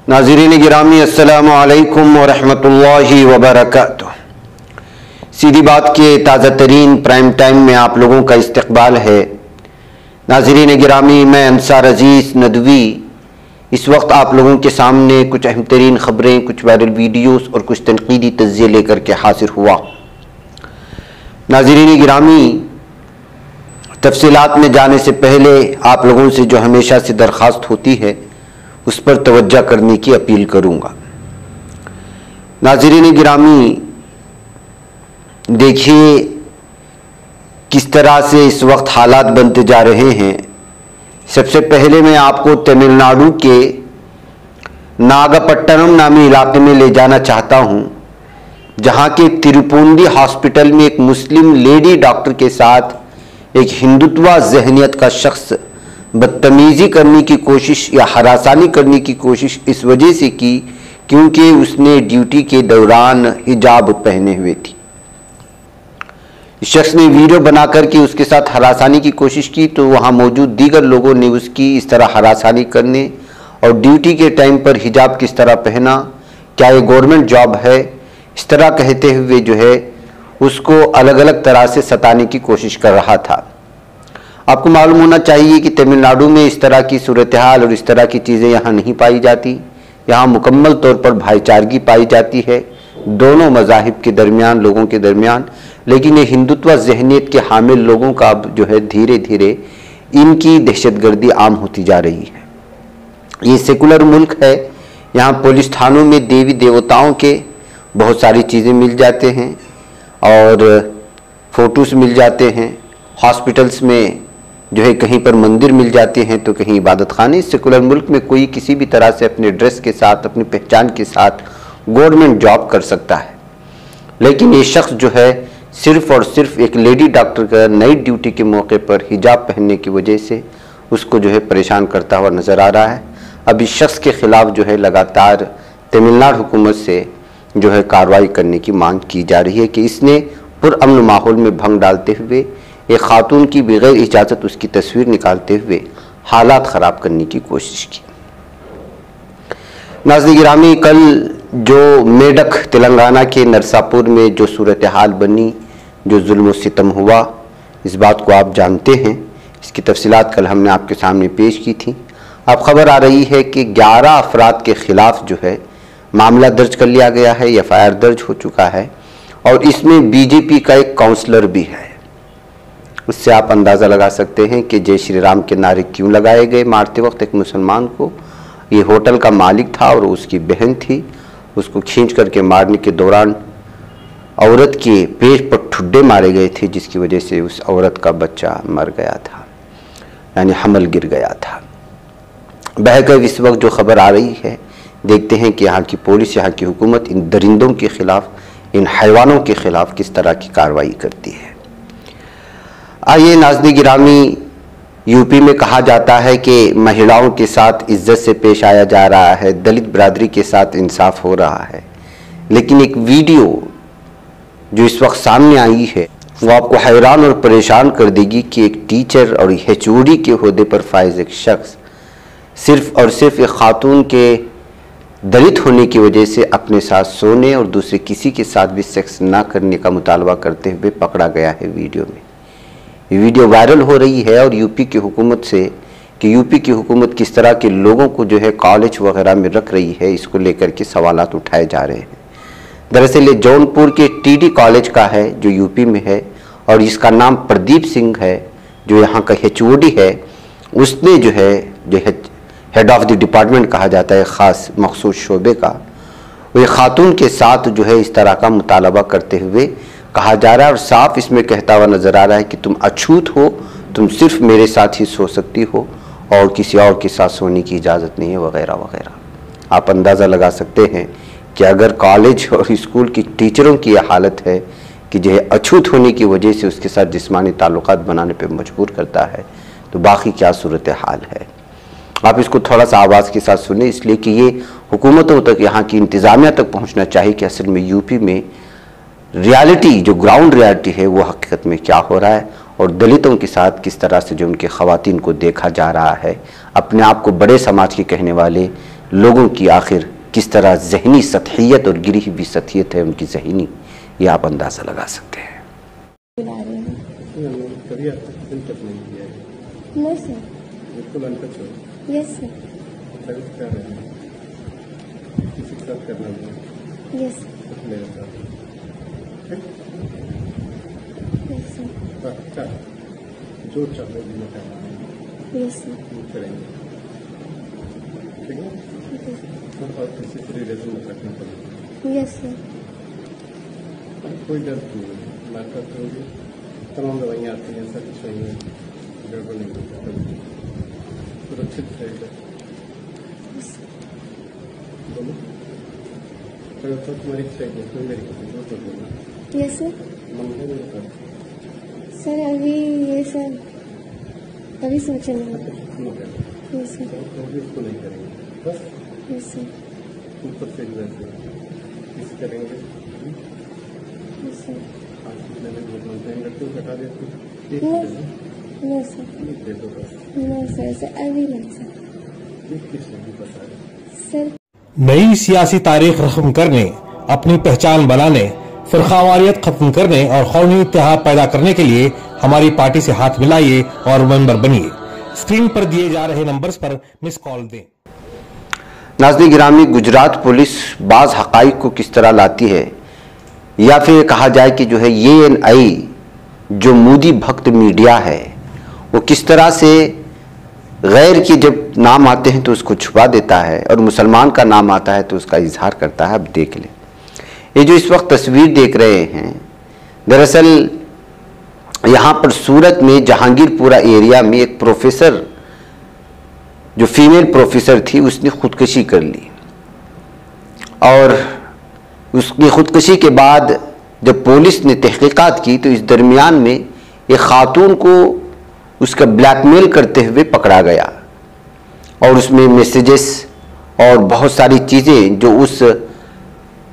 नाज़रीन गिरामी अस्सलामु अलैकुम व रहमतुल्लाहि व बरकातुहू। सीधी बात के ताज़ा तरीन प्राइम टाइम में आप लोगों का इस्तकबाल है। नाज़रीन गिरामी, मैं अंसार अजीज़ नदवी इस वक्त आप लोगों के सामने कुछ अहम तरीन ख़बरें, कुछ वायरल वीडियोस और कुछ तनकीदी तज़्ज़िये लेकर के हाजिर हुआ। नाज़रीन गिरामी, तफसीलात में जाने से पहले आप लोगों से जो हमेशा से दरख्वास्त होती है उस पर तवज्जो करने की अपील करूँगा। नाज़रीन गिरामी, देखिए किस तरह से इस वक्त हालात बनते जा रहे हैं। सबसे पहले मैं आपको तमिलनाडु के नागपट्टनम नामी इलाके में ले जाना चाहता हूं, जहां के तिरुपुंडी हॉस्पिटल में एक मुस्लिम लेडी डॉक्टर के साथ एक हिंदुत्व जहनियत का शख्स बदतमीज़ी करने की कोशिश या हरासानी करने की कोशिश इस वजह से की क्योंकि उसने ड्यूटी के दौरान हिजाब पहने हुए थी। इस शख्स ने वीडियो बना करके उसके साथ हरासानी की कोशिश की तो वहां मौजूद दीगर लोगों ने उसकी इस तरह हरासानी करने और ड्यूटी के टाइम पर हिजाब किस तरह पहना, क्या ये गवर्नमेंट जॉब है, इस तरह कहते हुए जो है उसको अलग अलग तरह से सताने की कोशिश कर रहा था। आपको मालूम होना चाहिए कि तमिलनाडु में इस तरह की सूरत हाल और इस तरह की चीज़ें यहाँ नहीं पाई जाती। यहाँ मुकम्मल तौर पर भाईचारगी पाई जाती है दोनों मज़ाहिब के दरमियान, लोगों के दरमियान। लेकिन ये हिंदुत्व जहनियत के हामिल लोगों का अब जो है धीरे धीरे इनकी दहशतगर्दी आम होती जा रही है। ये सेकुलर मुल्क है, यहाँ पुलिस थानों में देवी देवताओं के बहुत सारी चीज़ें मिल जाते हैं और फ़ोटोज़ मिल जाते हैं। हॉस्पिटल्स में जो है कहीं पर मंदिर मिल जाते हैं तो कहीं इबादत खाने। इस सेकुलर मुल्क में कोई किसी भी तरह से अपने ड्रेस के साथ, अपनी पहचान के साथ गवर्नमेंट जॉब कर सकता है। लेकिन ये शख्स जो है सिर्फ और सिर्फ एक लेडी डॉक्टर का नाइट ड्यूटी के मौके पर हिजाब पहनने की वजह से उसको जो है परेशान करता हुआ नज़र आ रहा है। अब इस शख्स के ख़िलाफ़ जो है लगातार तमिलनाडु हुकूमत से जो है कार्रवाई करने की मांग की जा रही है कि इसने पुरअमन माहौल में भंग डालते हुए एक खातून की बगैर इजाज़त उसकी तस्वीर निकालते हुए हालात ख़राब करने की कोशिश की। नाज़रीन गिरामी, कल जो मेडक तेलंगाना के नरसापुर में जो सूरत हाल बनी, जो जुल्म सितम हुआ, इस बात को आप जानते हैं। इसकी तफसीलात कल हमने आपके सामने पेश की थी। अब खबर आ रही है कि 11 अफराद के ख़िलाफ़ जो है मामला दर्ज कर लिया गया है, एफआईआर दर्ज हो चुका है और इसमें बीजेपी का एक काउंसलर भी है। उससे आप अंदाज़ा लगा सकते हैं कि जय श्री राम के नारे क्यों लगाए गए मारते वक्त एक मुसलमान को। ये होटल का मालिक था और उसकी बहन थी। उसको खींच करके मारने के दौरान औरत के पेट पर ठुड्डे मारे गए थे, जिसकी वजह से उस औरत का बच्चा मर गया था, यानी हमल गिर गया था। बहरकैफ इस वक्त जो खबर आ रही है, देखते हैं कि यहाँ की पुलिस, यहाँ की हुकूमत इन दरिंदों के ख़िलाफ़, इन हैवानों के ख़िलाफ़ किस तरह की कार्रवाई करती है। आइए नाज़रीन गिरामी, यूपी में कहा जाता है कि महिलाओं के साथ इज्जत से पेश आया जा रहा है, दलित बरादरी के साथ इंसाफ हो रहा है। लेकिन एक वीडियो जो इस वक्त सामने आई है वो आपको हैरान और परेशान कर देगी कि एक टीचर और एचओडी के ओहदे पर फाइज एक शख्स सिर्फ और सिर्फ एक खातून के दलित होने की वजह से अपने साथ सोने और दूसरे किसी के साथ भी सेक्स ना करने का मुतालबा करते हुए पकड़ा गया है। वीडियो में ये वीडियो वायरल हो रही है और यूपी की हुकूमत से कि यूपी की हुकूमत किस तरह के लोगों को जो है कॉलेज वगैरह में रख रही है, इसको लेकर के सवालात उठाए जा रहे हैं। दरअसल ये जौनपुर के टीडी कॉलेज का है जो यूपी में है और इसका नाम प्रदीप सिंह है, जो यहाँ का एचओडी है। उसने जो है हेड ऑफ द डिपार्टमेंट कहा जाता है ख़ास मखसूस शोबे का, वो खातून के साथ जो है इस तरह का मुतालबा करते हुए कहा जा रहा है और साफ इसमें कहता हुआ नज़र आ रहा है कि तुम अछूत हो, तुम सिर्फ मेरे साथ ही सो सकती हो और किसी और के साथ सोने की इजाज़त नहीं है, वगैरह वगैरह। आप अंदाज़ा लगा सकते हैं कि अगर कॉलेज और स्कूल की टीचरों की यह हालत है कि जो है अछूत होने की वजह से उसके साथ जिस्मानी ताल्लुकात बनाने पर मजबूर करता है, तो बाकी क्या सूरत हाल है। आप इसको थोड़ा सा आवाज़ के साथ सुने, इसलिए कि ये हुकूमतों तक, यहाँ की इंतज़ामिया तक पहुँचना चाहिए कि असल में यूपी में रियलिटी, जो ग्राउंड रियलिटी है, वो हकीकत में क्या हो रहा है और दलितों के साथ किस तरह से जो उनके ख़वातीन को देखा जा रहा है, अपने आप को बड़े समाज के कहने वाले लोगों की आखिर किस तरह जहनी सतहियत और गिरी हुई सतहियत है उनकी जहनी, ये आप अंदाज़ा लगा सकते हैं। कभी आपको तक नहीं किया है? No sir. बिल्कुल अनटच हो? Yes sir. सर्विस कर रहे हैं? किसी के साथ करना है? यस मेरे साथ। Yes sir. अच्छा, जो चाहो भी मैं करना है। Yes sir. करेंगे, ठीक है? और किसी से रिलेशन मत रखना पड़ेगा। Yes sir. कोई डर नहीं है, मैं करता हूँ, तमाम दवाइयाँ आती हैं, ऐसा कुछ नहीं है, गड़बड़ नहीं होता, सुरक्षित रहेगा। बोलो, अगर तो तुम्हारी इच्छा है तो मेरी पसंद हो तो बोलना। Yes sir. मन है मेरे साथ। सर अभी ये सर अभी सोचा नहीं। सुनो क्या, यस सर। कभी उसको नहीं करेंगे, बस यस सर। ऊपर से वैसे किस करेंगे। Yes sir. आज मैंने बहुत मनते हैं, लड़के को हटा देते नो नो सर। दे दो बस, नो सर सर अभी नहीं सर। किस नहीं पता है। सर नई सियासी तारीख रस्म करने, अपनी पहचान बनाने, फिरकावारियत खत्म करने और कौमी इत्तेहाद पैदा करने के लिए हमारी पार्टी से हाथ मिलाइए और मेंबर बनिए। स्क्रीन पर दिए जा रहे नंबर्स पर मिस कॉल दें। नाज़रीन गिरामी, गुजरात पुलिस बाज़ हक़ाइक़ को किस तरह लाती है, या फिर कहा जाए कि जो है ANI जो मोदी भक्त मीडिया है वो किस तरह से गैर के जब नाम आते हैं तो उसको छुपा देता है और मुसलमान का नाम आता है तो उसका इजहार करता है। अब देख लें, ये जो इस वक्त तस्वीर देख रहे हैं, दरअसल यहाँ पर सूरत में जहांगीरपुरा एरिया में एक प्रोफेसर, जो फीमेल प्रोफेसर थी, उसने खुदकुशी कर ली और उसकी खुदकुशी के बाद जब पुलिस ने तहकीकात की तो इस दरमियान में एक खातून को उसका ब्लैकमेल करते हुए पकड़ा गया और उसमें मैसेजेस और बहुत सारी चीज़ें जो उस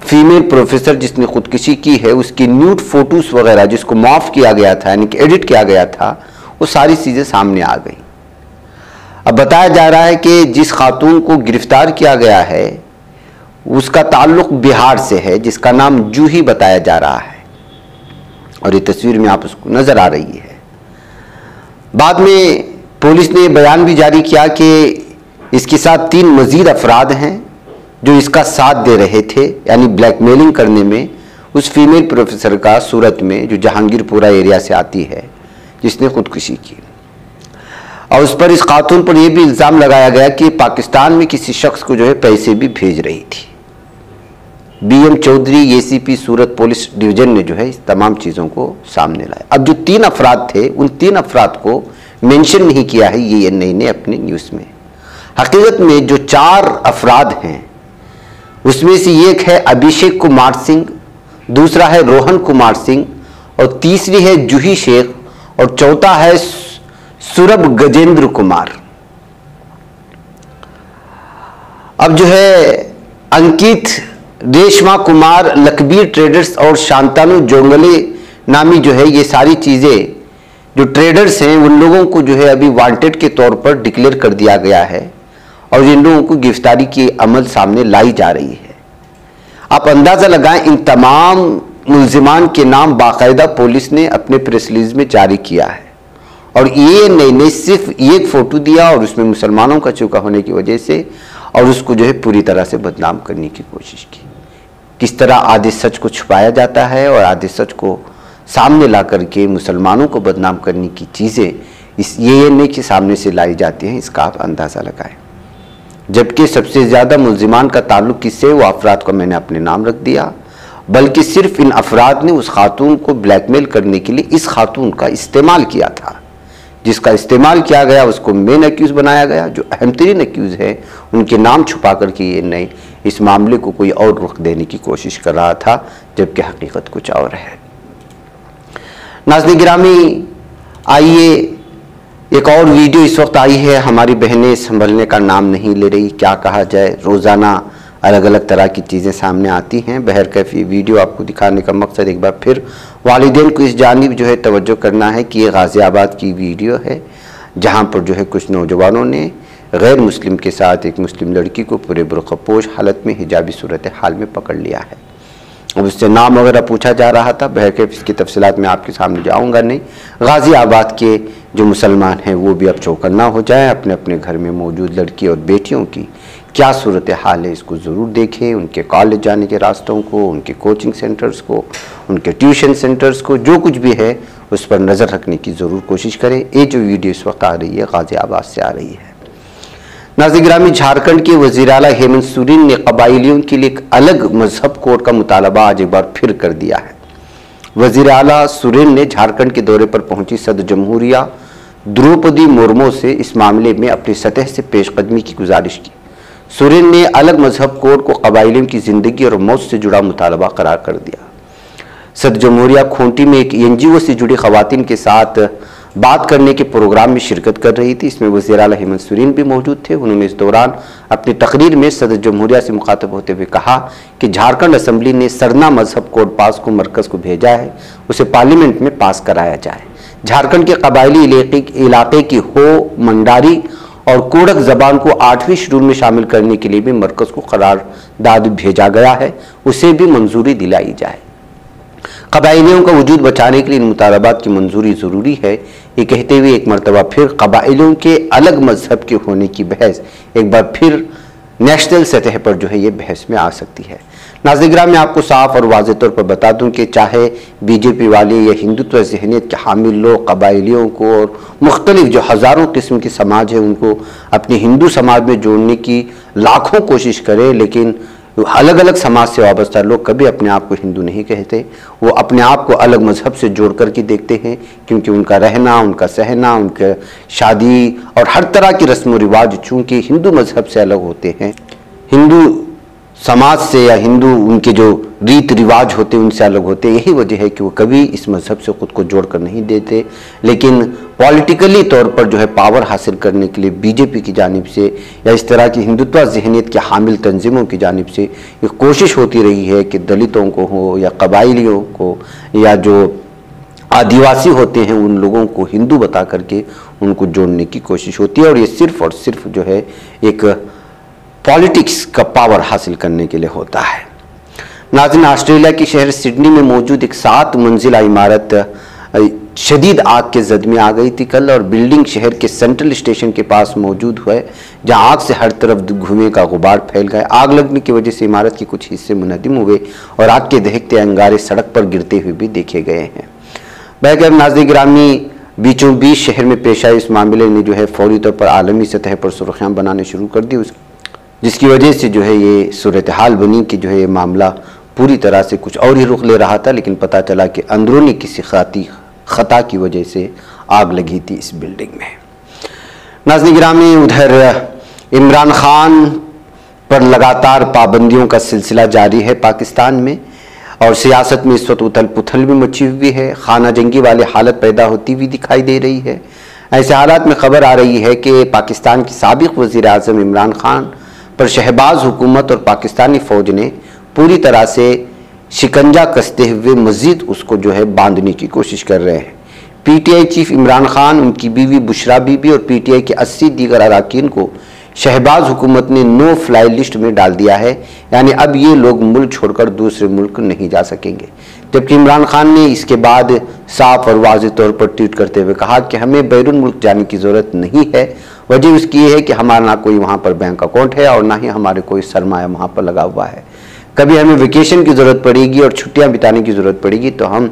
फीमेल प्रोफेसर जिसने खुदकुशी की है उसकी न्यूड फोटोज वगैरह जिसको माफ किया गया था, यानी कि एडिट किया गया था, वो सारी चीज़ें सामने आ गई। अब बताया जा रहा है कि जिस खातून को गिरफ्तार किया गया है उसका ताल्लुक बिहार से है, जिसका नाम जूही बताया जा रहा है और ये तस्वीर में आप उसको नजर आ रही है। बाद में पुलिस ने बयान भी जारी किया कि इसके साथ 3 मजीद अफराद हैं जो इसका साथ दे रहे थे, यानी ब्लैकमेलिंग करने में उस फीमेल प्रोफेसर का, सूरत में जो जहांगीरपुरा एरिया से आती है, जिसने खुदकुशी की। और उस पर, इस खातून पर यह भी इल्ज़ाम लगाया गया कि पाकिस्तान में किसी शख्स को जो है पैसे भी भेज रही थी। BM चौधरी ACP सूरत पुलिस डिवीजन ने जो है इस तमाम चीज़ों को सामने लाया। अब जो 3 अफराद थे उन 3 अफराद को मेंशन नहीं किया है ANI ने अपने न्यूज़ में। हकीकत में जो 4 अफराद हैं उसमें से एक है अभिषेक कुमार सिंह, दूसरा है रोहन कुमार सिंह और तीसरी है जूही शेख और चौथा है सुरभ गजेंद्र कुमार। अब जो है अंकित, रेशमा कुमार, लकबीर ट्रेडर्स और शांतानु जोंगले नामी जो है ये सारी चीज़ें जो ट्रेडर्स हैं उन लोगों को जो है अभी वांटेड के तौर पर डिक्लेयर कर दिया गया है और इन लोगों को गिरफ्तारी की अमल सामने लाई जा रही है। आप अंदाज़ा लगाएं, इन तमाम मुल्जिमान के नाम बाकायदा पुलिस ने अपने प्रेस रिलीज में जारी किया है और ANI ने सिर्फ एक फ़ोटो दिया और उसमें मुसलमानों का चौका होने की वजह से और उसको जो है पूरी तरह से बदनाम करने की कोशिश की। किस तरह आधे सच को छुपाया जाता है और आधे सच को सामने ला करके मुसलमानों को बदनाम करने की चीज़ें इस ANI के सामने से लाई जाती हैं, इसका आप अंदाज़ा लगाएं। जबकि सबसे ज़्यादा मुल्जिमान का ताल्लुक किससे, वो अफराद को मैंने अपने नाम रख दिया, बल्कि सिर्फ इन अफराद ने उस खातून को ब्लैकमेल करने के लिए इस खातून का इस्तेमाल किया था। जिसका इस्तेमाल किया गया उसको मेन एक्यूज़ बनाया गया। जो अहम तरीन एक्यूज़ है उनके नाम छुपा करके ANI इस मामले को कोई और रुख देने की कोशिश कर रहा था, जबकि हकीकत कुछ और है। नाज़रीन गिरामी, आइए एक और वीडियो इस वक्त आई है। हमारी बहनें संभलने का नाम नहीं ले रही, क्या कहा जाए, रोज़ाना अलग अलग तरह की चीज़ें सामने आती हैं। बहरकैफ़ वीडियो आपको दिखाने का मकसद एक बार फिर वालिदैन को इस जानिब जो है तवज्जो करना है कि ये गाज़ियाबाद की वीडियो है, जहाँ पर जो है कुछ नौजवानों ने गैर मुस्लिम के साथ एक मुस्लिम लड़की को पूरे बुर्क़ापोश हालत में हिजाबी सूरत हाल में पकड़ लिया है। अब उससे नाम वगैरह पूछा जा रहा था, बहरकैफ इसकी तफसीलात मैं आपके सामने जाऊंगा नहीं। गाज़ियाबाद के जो मुसलमान हैं वो भी अब चौकन्ना हो जाएं, अपने अपने घर में मौजूद लड़की और बेटियों की क्या सूरत हाल है इसको ज़रूर देखें, उनके कॉलेज जाने के रास्तों को, उनके कोचिंग सेंटर्स को, उनके ट्यूशन सेंटर्स को, जो कुछ भी है उस पर नज़र रखने की ज़रूर कोशिश करें। ये जो वीडियो इस वक्त आ रही है गाज़ियाबाद से आ रही है। नाज़रीन गिरामी, झारखंड के वज़ीर आला हेमंत सोरेन ने कबाइलियों के लिए एक अलग मजहब कोड का मुतालबा आज एक बार फिर कर दिया है। वज़ीर आला सोरेन ने झारखंड के दौरे पर पहुंची सदर जमहूरिया द्रौपदी मुर्मू से इस मामले में अपनी सतह से पेशकदमी की गुजारिश की। सोरेन ने अलग मजहब कोड को कबाइलियों की जिंदगी और मौत से जुड़ा मुतालबा करार कर दिया। सदर जमहूरिया खूंटी में एक NGO से जुड़ी खवातीन के साथ बात करने के प्रोग्राम में शिरकत कर रही थी। इसमें वज़ीर आला हेमंत सोरेन भी मौजूद थे। उन्होंने इस दौरान अपनी तकरीर में सदर जमहूरिया से मुखातब होते हुए कहा कि झारखंड असम्बली ने सरना मजहब कोड पास को मरकज़ को भेजा है, उसे पार्लियामेंट में पास कराया जाए। झारखंड के कबायली इलाके की हो, मंडारी और कोडक जबान को 8वीं शेड्यूल में शामिल करने के लिए भी मरकज़ को करारदाद भेजा गया है, उसे भी मंजूरी दिलाई जाए। कबाइलियों का वजूद बचाने के लिए इन मुतालबात की मंजूरी ज़रूरी है, ये कहते हुए एक मरतबा फिर कबाइलियों के अलग मजहब के होने की बहस एक बार फिर नेशनल सतह पर जो है ये बहस में आ सकती है। नाज़रीन गिरामी, मैं आपको साफ और वाज़ेह तौर पर बता दूं कि चाहे बीजेपी वाले या हिंदुत्व ज़हनियत के हामिल लोग कबाइलियों को और मुख्तलिफ जो हज़ारों किस्म के समाज है उनको अपने हिंदू समाज में जोड़ने की लाखों कोशिश करें, लेकिन अलग अलग समाज से वाबस्ता लोग कभी अपने आप को हिंदू नहीं कहते। वो अपने आप को अलग मजहब से जोड़ करके देखते हैं, क्योंकि उनका रहना, उनका सहना, उनका शादी और हर तरह की रस्म व रिवाज चूँकि हिंदू मजहब से अलग होते हैं, हिंदू समाज से या हिंदू उनके जो रीत रिवाज होते हैं उनसे अलग होते हैं। यही वजह है कि वो कभी इस मजहब से ख़ुद को जोड़ कर नहीं देते। लेकिन पॉलिटिकली तौर पर जो है पावर हासिल करने के लिए बीजेपी की जानिब से या इस तरह की हिंदुत्व ज़हनियत के हामिल तंजीमों की जानिब से ये कोशिश होती रही है कि दलितों को हो या कबाइलियों को या जो आदिवासी होते हैं उन लोगों को हिंदू बता करके उनको जोड़ने की कोशिश होती है, और ये सिर्फ और सिर्फ जो है एक पॉलिटिक्स का पावर हासिल करने के लिए होता है। नाज़रीन, ऑस्ट्रेलिया के शहर सिडनी में मौजूद एक 7 मंजिला इमारत शदीद आग के जद में आ गई थी कल, और बिल्डिंग शहर के सेंट्रल स्टेशन के पास मौजूद है, जहां आग से हर तरफ धुएं का गुबार फैल गया। आग लगने की वजह से इमारत के कुछ हिस्से मुनहदिम हुए और आग के दहकते अंगारे सड़क पर गिरते हुए भी देखे गए हैं। बहरकैफ नाज़रीन गिरामी, बीचों बीच शहर में पेश आए इस मामले ने जो है फौरी तौर पर आलमी सतह पर सुर्खियाँ बनाने शुरू कर दी, जिसकी वजह से जो है ये सूरत हाल बनी कि जो है ये मामला पूरी तरह से कुछ और ही रुख ले रहा था, लेकिन पता चला कि अंदरूनी किसी खता की वजह से आग लगी थी इस बिल्डिंग में। नाज़रीन गिरामी, उधर इमरान खान पर लगातार पाबंदियों का सिलसिला जारी है पाकिस्तान में, और सियासत में इस वक्त उथल पुथल भी मची हुई है। खाना जंगी वाली हालत पैदा होती हुई दिखाई दे रही है। ऐसे हालात में खबर आ रही है कि पाकिस्तान के साबिक वज़ीर आज़म इमरान खान पर शहबाज हुकूमत और पाकिस्तानी फ़ौज ने पूरी तरह से शिकंजा कसते हुए मज़ीद उसको जो है बांधने की कोशिश कर रहे हैं। PTI चीफ इमरान खान, उनकी बीवी बुशरा बीबी और PTI के 80 दीगर अरकान को शहबाज हुकूमत ने नो फ्लाई लिस्ट में डाल दिया है, यानी अब ये लोग मुल्क छोड़कर दूसरे मुल्क नहीं जा सकेंगे। जबकि इमरान खान ने इसके बाद साफ और वाज़ेह तौर पर ट्वीट करते हुए कहा कि हमें बैरून मुल्क जाने की ज़रूरत नहीं है। वजह उसकी ये है कि हमारा ना कोई वहाँ पर बैंक अकाउंट है और ना ही हमारे कोई सरमाया वहाँ पर लगा हुआ है। कभी हमें वेकेशन की ज़रूरत पड़ेगी और छुट्टियाँ बिताने की ज़रूरत पड़ेगी तो हम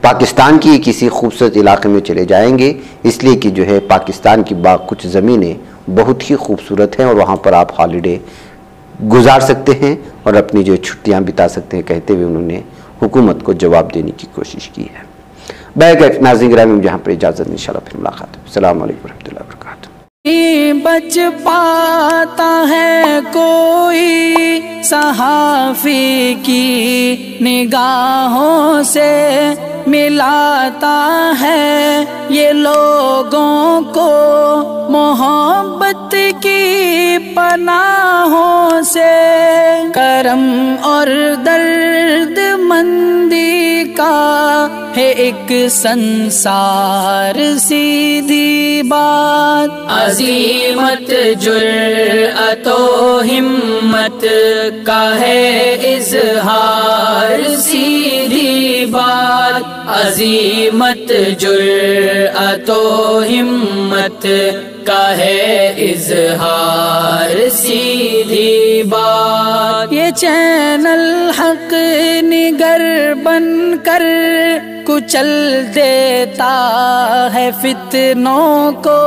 पाकिस्तान की किसी खूबसूरत इलाके में चले जाएंगे, इसलिए कि जो है पाकिस्तान की कुछ ज़मीनें बहुत ही खूबसूरत हैं और वहाँ पर आप हॉलीडे गुजार सकते हैं और अपनी जो छुट्टियाँ बिता सकते हैं, कहते हुए उन्होंने हुकूमत को जवाब देने की कोशिश की है। बैक नाज़रीन गिरामी, में जहाँ पर इजाज़त, इंशाल्लाह फिर मुलाकात है। अस्सलाम वालेकुम रहमतुल्लाहि व बरकातहू। बच पाता है कोई सहाफ़ी की निगाहों से मिलाता है ये लोगों को मोहब्बत की पनाहों से। करम और दर्द मंदी का है एक संसार सीधी बात। अजीमत जुर्अतो हिम्मत का है इजहार सीधी बात। अजीमत जुर्अतो हिम्मत का है इजहार सीधी बात। ये चैनल हक निगर बन कर कुचल देता है फितनों को।